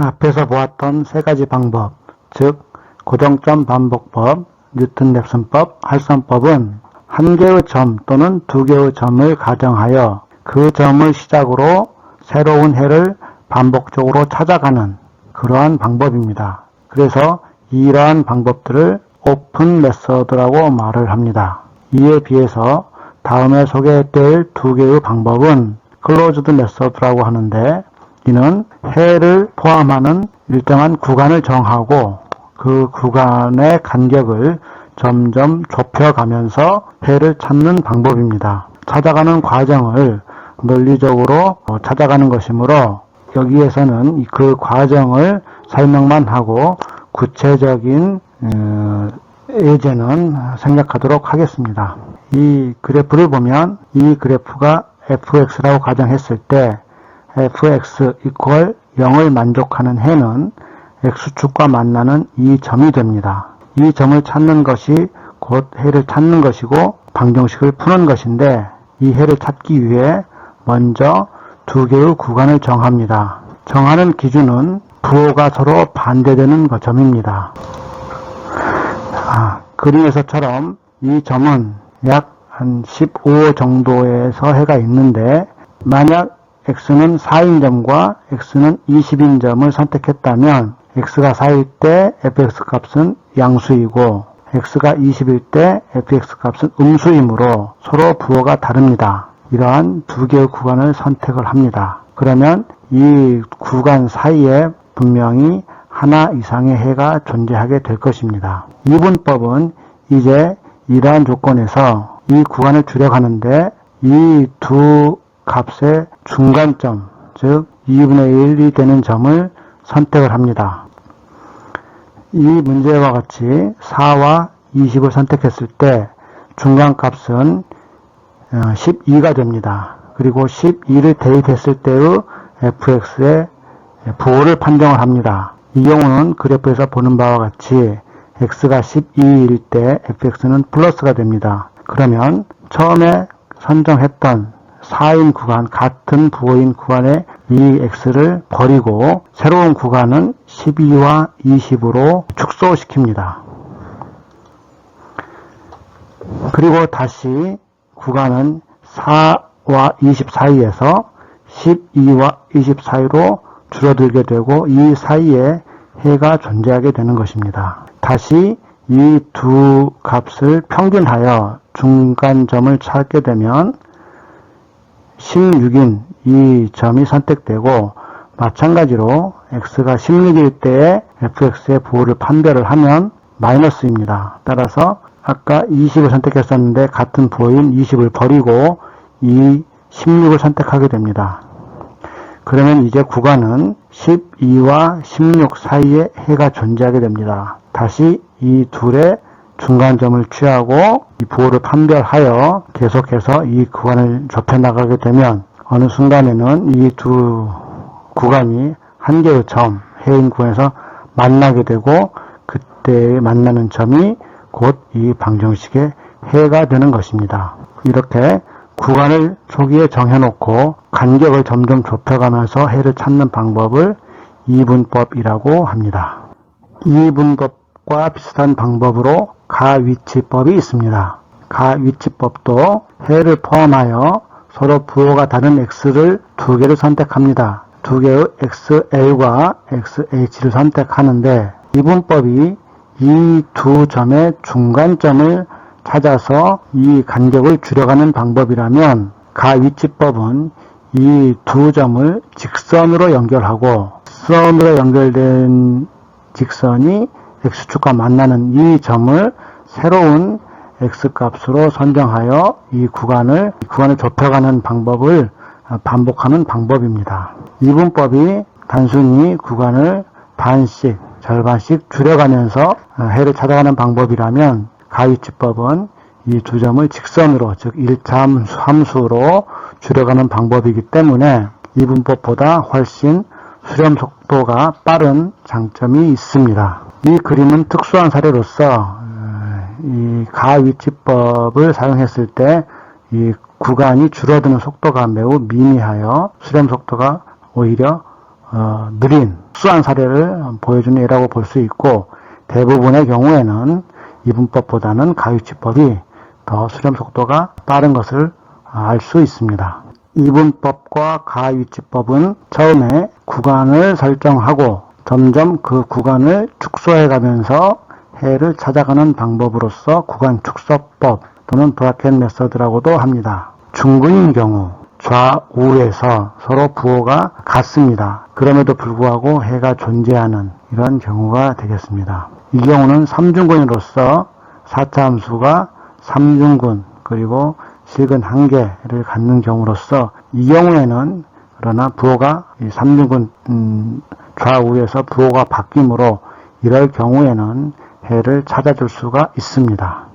앞에서 보았던 세 가지 방법, 즉 고정점 반복법, 뉴턴-랩슨법, 할선법은 한 개의 점 또는 두 개의 점을 가정하여 그 점을 시작으로 새로운 해를 반복적으로 찾아가는 그러한 방법입니다. 그래서 이러한 방법들을 오픈 메서드라고 말을 합니다. 이에 비해서 다음에 소개될 두 개의 방법은 클로즈드 메서드라고 하는데, 이는 해를 포함하는 일정한 구간을 정하고 그 구간의 간격을 점점 좁혀가면서 해를 찾는 방법입니다. 찾아가는 과정을 논리적으로 찾아가는 것이므로 여기에서는 그 과정을 설명만 하고 구체적인 예제는 생략하도록 하겠습니다. 이 그래프를 보면 이 그래프가 fx라고 가정했을 때 fx 이퀄 0을 만족하는 해는 x축과 만나는 이 점이 됩니다. 이 점을 찾는 것이 곧 해를 찾는 것이고 방정식을 푸는 것인데, 이 해를 찾기 위해 먼저 두 개의 구간을 정합니다. 정하는 기준은 부호가 서로 반대되는 점입니다. 그림에서처럼 이 점은 약 한 15 정도에서 해가 있는데, 만약 x는 4인 점과 x는 20인 점을 선택했다면 x가 4일 때 fx 값은 양수이고 x가 20일 때 fx 값은 음수이므로 서로 부호가 다릅니다. 이러한 두 개의 구간을 선택을 합니다. 그러면 이 구간 사이에 분명히 하나 이상의 해가 존재하게 될 것입니다. 이분법은 이제 이러한 조건에서 이 구간을 줄여가는데 이 두 값의 중간점, 즉 2분의 1이 되는 점을 선택을 합니다. 이 문제와 같이 4와 20을 선택했을 때 중간값은 12가 됩니다. 그리고 12를 대입했을 때의 fx의 부호를 판정을 합니다. 이 경우는 그래프에서 보는 바와 같이 x가 12일 때 fx는 플러스가 됩니다. 그러면 처음에 선정했던 4인 구간, 같은 부호인 구간의 이 x를 버리고 새로운 구간은 12와 20으로 축소시킵니다. 그리고 다시 구간은 4와 20 사이에서 12와 20 사이로 줄어들게 되고 이 사이에 해가 존재하게 되는 것입니다. 다시 이 두 값을 평균하여 중간점을 찾게 되면 16인 이 점이 선택되고, 마찬가지로 x가 16일 때에 fx의 부호를 판별을 하면 마이너스입니다. 따라서 아까 20을 선택했었는데 같은 부호인 20을 버리고 이 16을 선택하게 됩니다. 그러면 이제 구간은 12와 16 사이에 해가 존재하게 됩니다. 다시 이 둘의 중간점을 취하고 이 부호를 판별하여 계속해서 이 구간을 좁혀 나가게 되면 어느 순간에는 이 두 구간이 한 개의 점, 해인 구간에서 만나게 되고 그때 만나는 점이 곧 이 방정식의 해가 되는 것입니다. 이렇게 구간을 초기에 정해놓고 간격을 점점 좁혀가면서 해를 찾는 방법을 이분법이라고 합니다. 이분법과 비슷한 방법으로 가위치법이 있습니다. 가위치법도 해를 포함하여 서로 부호가 다른 x를 두 개를 선택합니다. 두 개의 xl과 xh를 선택하는데, 이분법이 이 두 점의 중간점을 찾아서 이 간격을 줄여가는 방법이라면, 가위치법은 이 두 점을 직선으로 연결하고 직선으로 연결된 직선이 x축과 만나는 이 점을 새로운 x값으로 선정하여 이 구간을 좁혀가는 방법을 반복하는 방법입니다. 이분법이 단순히 구간을 반씩, 절반씩 줄여가면서 해를 찾아가는 방법이라면, 가위치법은 이 두 점을 직선으로, 즉 1차 함수로 줄여가는 방법이기 때문에 이분법보다 훨씬 수렴 속도가 빠른 장점이 있습니다. 이 그림은 특수한 사례로서 이 가위치법을 사용했을 때 이 구간이 줄어드는 속도가 매우 미미하여 수렴 속도가 오히려 느린 수한 사례를 보여주는 예라고 볼 수 있고, 대부분의 경우에는 이분법보다는 가유치법이 더 수렴 속도가 빠른 것을 알 수 있습니다. 이분법과 가유치법은 처음에 구간을 설정하고 점점 그 구간을 축소해 가면서 해를 찾아가는 방법으로서 구간 축소법 또는 브라켓 메서드라고도 합니다. 중근인 경우 좌우에서 서로 부호가 같습니다. 그럼에도 불구하고 해가 존재하는 이런 경우가 되겠습니다. 이 경우는 3중근으로서 4차 함수가 3중근 그리고 실근 1개를 갖는 경우로서 이 경우에는 그러나 부호가 3중근 좌우에서 부호가 바뀌므로 이럴 경우에는 해를 찾아줄 수가 있습니다.